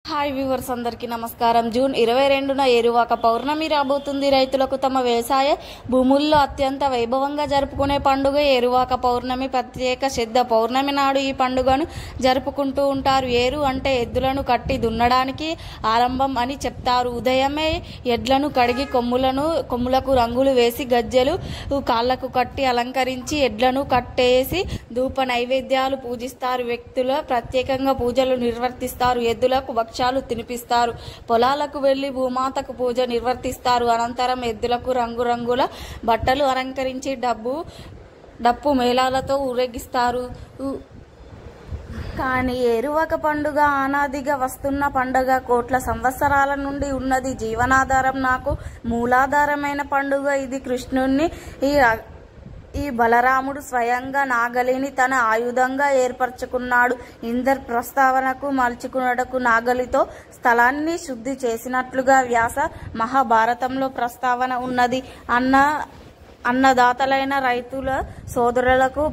Hi viewers అందరికీ నమస్కారం. June 22న ఏరువాక పౌర్ణమి రాబోతుంది. రైతులకు తమ వ్యవసాయ భూముల్లో అత్యంత వైభవంగా జరుపుకునే పండుగ ఏరువాక పౌర్ణమి. ప్రత్యేక శ్రద్ధ పౌర్ణమి నాడు ఈ పండుగను జరుపుకుంటూ ఉంటారు. ఏరు అంటే ఎద్దులను కట్టి దున్నడానికి ఆరంభం అని చెప్తారు. ఉదయమే ఎడ్లను కడిగి కొమ్ములకు రంగులు వేసి గజ్జెలు కాళ్లకు కట్టి అలంకరించి ఎడ్లను కట్టేసి ధూప నైవేద్యాలు పూజిస్తారు. వ్యక్తుల ప్రత్యేకంగా పూజలు నిర్వర్తిస్తారు. ఎద్దులకు భక్ష్యాలు తినిపిస్తారు. పొలాలకు వెళ్లి భూమాతకు పూజ నిర్వర్తిస్తారు. అనంతరం ఎద్దులకు రంగురంగుల బట్టలు అలంకరించి డప్పు మేళాలతో ఊరేగిస్తారు. కానీ ఏరువాక పండుగ అనాదిగా వస్తున్న పండుగ. కోట్ల సంవత్సరాల నుండి ఉన్నది. జీవనాధారం, నాకు మూలాధారమైన పండుగ ఇది. కృష్ణుణ్ణి ఈ బలరాముడు స్వయంగా నాగలిని తన ఆయుధంగా ఏర్పరచుకున్నాడు. ఇందర్ ప్రస్తావనకు మలుచుకున్నటకు నాగలితో స్థలాన్ని శుద్ధి చేసినట్లుగా వ్యాస మహాభారతంలో ప్రస్తావన ఉన్నది. అన్నదాతలైన రైతుల సోదరులకు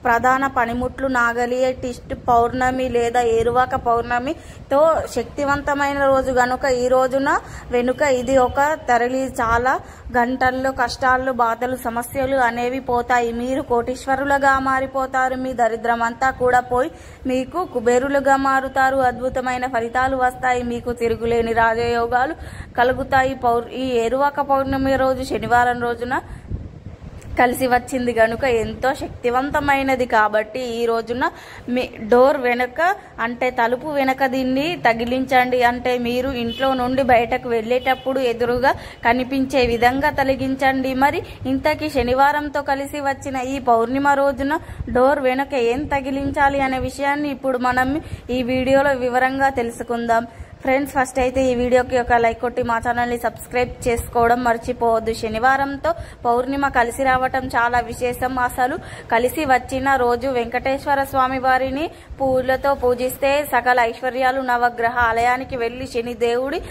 ప్రధాన పనిముట్లు నాగలి. టిస్ట్ పౌర్ణమి లేదా ఏరువాక పౌర్ణమితో శక్తివంతమైన రోజు గనుక ఈ రోజున వెనుక ఇది ఒక తరలి చాలా గంటల్లో కష్టాలు, బాధలు, సమస్యలు అనేవి పోతాయి. మీరు కోటీశ్వరులుగా మారిపోతారు. మీ దరిద్రం అంతా కూడా పోయి మీకు కుబేరులుగా మారుతారు. అద్భుతమైన ఫలితాలు వస్తాయి. మీకు తిరుగులేని రాజయోగాలు కలుగుతాయి. ఈ ఏరువాక పౌర్ణమి రోజు శనివారం రోజున కలిసి వచ్చింది గనుక ఎంతో శక్తివంతమైనది. కాబట్టి ఈ రోజున మీ డోర్ వెనుక అంటే తలుపు వెనుక దీన్ని తగిలించండి. అంటే మీరు ఇంట్లో నుండి బయటకు వెళ్ళేటప్పుడు ఎదురుగా కనిపించే విధంగా తొలగించండి. మరి ఇంతకీ శనివారంతో కలిసి వచ్చిన ఈ పౌర్ణిమ రోజున డోర్ వెనుక ఏం తగిలించాలి అనే విషయాన్ని ఇప్పుడు మనం ఈ వీడియోలో వివరంగా తెలుసుకుందాం. ఫ్రెండ్స్, ఫస్ట్ అయితే ఈ వీడియోకి ఒక లైక్ కొట్టి మా ఛానల్ని సబ్స్క్రైబ్ చేసుకోవడం మర్చిపోవద్దు. శనివారంతో పౌర్ణిమ కలిసి రావటం చాలా విశేషం. అసలు కలిసి వచ్చిన రోజు వెంకటేశ్వర స్వామి వారిని పూలతో పూజిస్తే సకల ఐశ్వర్యాలు. నవగ్రహ ఆలయానికి వెళ్లి శని దేవుడి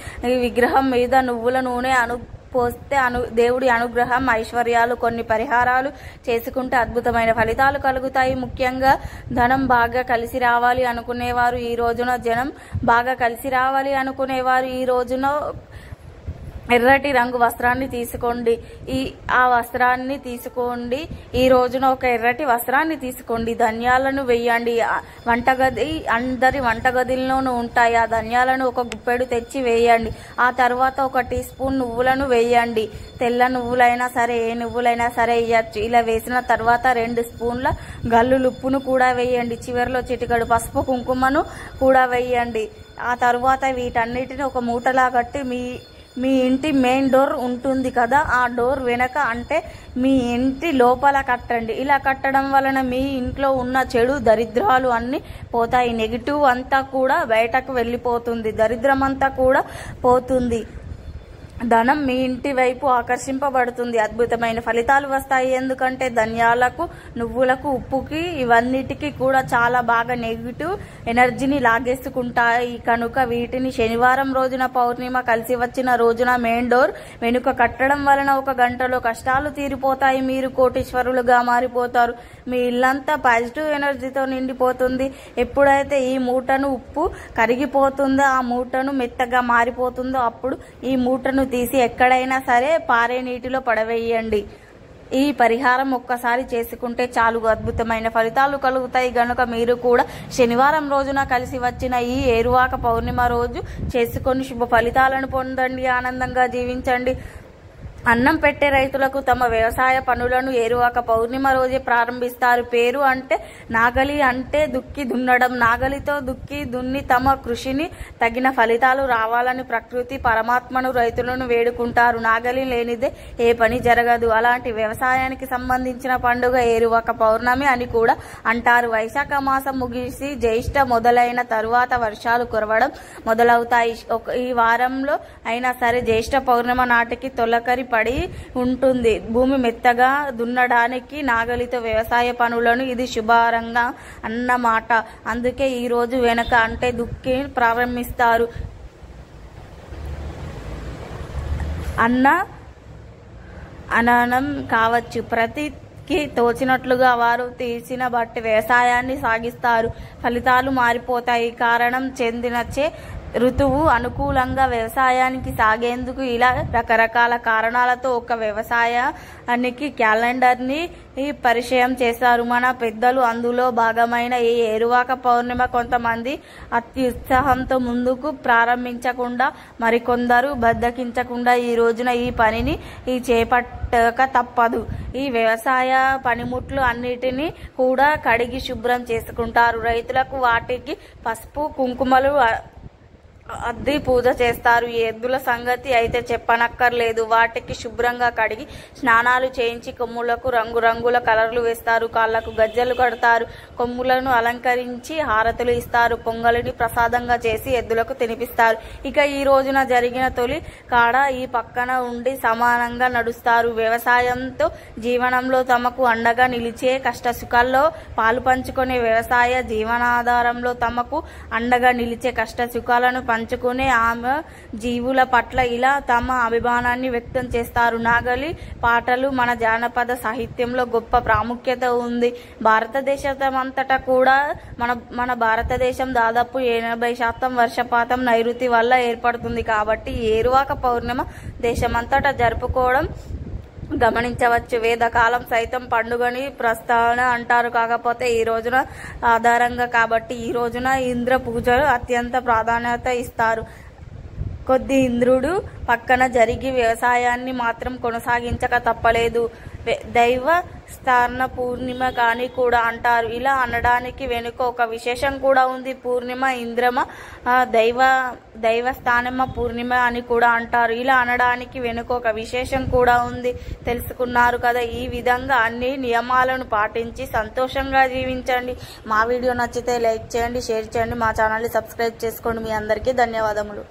విగ్రహం మీద నువ్వుల నూనె పోస్తే దేవుడి అనుగ్రహం, ఐశ్వర్యాలు, కొన్ని పరిహారాలు చేసుకుంటే అద్భుతమైన ఫలితాలు కలుగుతాయి. ముఖ్యంగా ధనం బాగా కలిసి రావాలి అనుకునేవారు ఈ రోజున, జనం బాగా కలిసి రావాలి అనుకునేవారు ఈ రోజున ఎర్రటి రంగు వస్త్రాన్ని తీసుకోండి. ఆ వస్త్రాన్ని తీసుకోండి. ఈ రోజున ఒక ఎర్రటి వస్త్రాన్ని తీసుకోండి. ధన్యాలను వేయండి. అందరి వంటగదిలోనూ ఉంటాయి. ఆ ధన్యాలను ఒక గుప్పెడు తెచ్చి వేయండి. ఆ తర్వాత 1 టీ స్పూన్ నువ్వులను వేయండి. తెల్ల నువ్వులైనా సరే, ఏ నువ్వులైనా సరే వేయచ్చు. ఇలా వేసిన తర్వాత 2 స్పూన్ల గల్లులుప్పును కూడా వేయండి. చివరిలో చిటికెడు పసుపు కుంకుమను కూడా వేయండి. ఆ తర్వాత వీటన్నిటిని ఒక మూటలా కట్టి మీ ఇంటి మెయిన్ డోర్ ఉంటుంది కదా, ఆ డోర్ వెనక అంటే మీ ఇంటి లోపల కట్టండి. ఇలా కట్టడం వలన మీ ఇంట్లో ఉన్న చెడు దరిద్రాలు అన్నీ పోతాయి. నెగిటివ్ అంతా కూడా బయటకు వెళ్ళిపోతుంది. దరిద్రం అంతా కూడా పోతుంది. ధనం మీ ఇంటి వైపు ఆకర్షింపబడుతుంది. అద్భుతమైన ఫలితాలు వస్తాయి. ఎందుకంటే ధన్యాలకు, నువ్వులకు, ఉప్పుకి ఇవన్నిటికీ కూడా చాలా బాగా నెగిటివ్ ఎనర్జీని లాగేసుకుంటాయి. కనుక వీటిని శనివారం రోజున పౌర్ణిమ కలిసి వచ్చిన రోజున మెయిన్ డోర్ వెనుక కట్టడం వలన 1 గంటలో కష్టాలు తీరిపోతాయి. మీరు కోటీశ్వరులుగా మారిపోతారు. మీ ఇల్లంతా పాజిటివ్ ఎనర్జీతో నిండిపోతుంది. ఎప్పుడైతే ఈ మూటను ఉప్పు కరిగిపోతుందో, ఆ మూటను మెత్తగా మారిపోతుందో, అప్పుడు ఈ మూటను తీసి ఎక్కడైనా సరే పారే నీటిలో పడవేయండి. ఈ పరిహారం ఒక్కసారి చేసుకుంటే చాలు, అద్భుతమైన ఫలితాలు కలుగుతాయి. గనుక మీరు కూడా శనివారం రోజున కలిసి వచ్చిన ఈ ఏరువాక పౌర్ణిమ రోజు చేసుకొని శుభ ఫలితాలను పొందండి. ఆనందంగా జీవించండి. అన్నం పెట్టే రైతులకు తమ వ్యవసాయ పనులను ఏరువాక పౌర్ణిమ రోజే ప్రారంభిస్తారు. పేరు అంటే నాగలి అంటే దుక్కి దున్నడం. నాగలితో దుక్కి దున్ని తమ కృషిని తగిన ఫలితాలు రావాలని ప్రకృతి పరమాత్మను రైతులను వేడుకుంటారు. నాగలి లేనిదే ఏ పని జరగదు. అలాంటి వ్యవసాయానికి సంబంధించిన పండుగ ఏరువాక పౌర్ణమి అని కూడా అంటారు. వైశాఖ మాసం ముగిసి జ్యేష్ఠ మొదలైన తరువాత వర్షాలు కురవడం మొదలవుతాయి. ఈ వారంలో అయినా సరే జ్యేష్ఠ పౌర్ణమి నాటికి తొలకరి పడి ఉంటుంది. భూమి మెత్తగా దున్నడానికి నాగలితో వ్యవసాయ పనులను ఇది శుభారంగా అన్నమాట. అందుకే ఈ రోజు వెనక అంటే దుక్కి ప్రారంభిస్తారు. అననం కావచ్చు. ప్రతి కి తోచినట్లుగా వారు తీసిన బట్టి వ్యవసాయాన్ని సాగిస్తారు. ఫలితాలు మారిపోతాయి. కారణం చెందినచే ఋతువు అనుకూలంగా వ్యవసాయానికి సాగేందుకు ఇలా రకరకాల కారణాలతో ఒక వ్యవసాయానికి క్యాలెండర్ని పరిచయం చేశారు మన పెద్దలు. అందులో భాగమైన ఈ ఏరువాక పౌర్ణిమ కొంతమంది అత్యుత్సాహంతో ముందుకు ప్రారంభించకుండా, మరికొందరు బద్దకించకుండా ఈ రోజున ఈ పనిని చేపట్టక తప్పదు. ఈ వ్యవసాయ పనిముట్లు అన్నిటినీ కూడా కడిగి శుభ్రం చేసుకుంటారు. రైతులకు వాటికి పసుపు కుంకుమలు అద్ది పూజ చేస్తారు. ఎద్దుల సంగతి అయితే చెప్పనక్కర్లేదు. వాటికి శుభ్రంగా కడిగి స్నానాలు చేయించి కొమ్ములకు రంగురంగుల కలర్లు వేస్తారు. కాళ్లకు గజ్జలు కడతారు. కొమ్ములను అలంకరించి హారతులు ఇస్తారు. పొంగలిని ప్రసాదంగా చేసి ఎద్దులకు తినిపిస్తారు. ఇక ఈ రోజున జరిగిన తొలి కాడ ఈ పక్కన ఉండి సమానంగా నడుస్తారు. వ్యవసాయంతో జీవనంలో తమకు అండగా నిలిచే, కష్టసుఖాల్లో పాలు పంచుకునే, వ్యవసాయ జీవనాధారంలో తమకు అండగా నిలిచే, కష్టసుఖాలను పంచుకునే ఆమె జీవుల పట్ల ఇలా తమ అభిమానాన్ని వ్యక్తం చేస్తారు. నాగలి పాటలు మన జానపద సాహిత్యంలో గొప్ప ప్రాముఖ్యత ఉంది. భారతదేశమంతటా కూడా మన భారతదేశం దాదాపు 80% వర్షపాతం నైరుతి వల్ల ఏర్పడుతుంది. కాబట్టి ఏరువాక పౌర్ణిమ దేశమంతటా జరుపుకోవడం గమనించవచ్చు. వేదకాలం సైతం పండుగని ప్రస్తావన అంటారు. కాకపోతే ఈ రోజున ఆధారంగా కాబట్టి ఈ రోజున ఇంద్ర పూజలు అత్యంత ప్రాధాన్యత ఇస్తారు. కొద్ది ఇంద్రుడు పక్కన జరిగి వ్యవసాయాన్ని మాత్రం కొనసాగించక తప్పలేదు. దైవ స్థాన పూర్ణిమ కాని కూడా అంటారు. ఇలా అనడానికి వెనుక ఒక విశేషం కూడా ఉంది. పూర్ణిమ ఇంద్రమ దైవస్థానమ పూర్ణిమ అని కూడా అంటారు. ఇలా అనడానికి వెనుక ఒక విశేషం కూడా ఉంది. తెలుసుకున్నారు కదా. ఈ విధంగా అన్ని నియమాలను పాటించి సంతోషంగా జీవించండి. మా వీడియో నచ్చితే లైక్ చేయండి, షేర్ చేయండి, మా ఛానల్ని సబ్స్క్రైబ్ చేసుకోండి. మీ అందరికీ ధన్యవాదములు.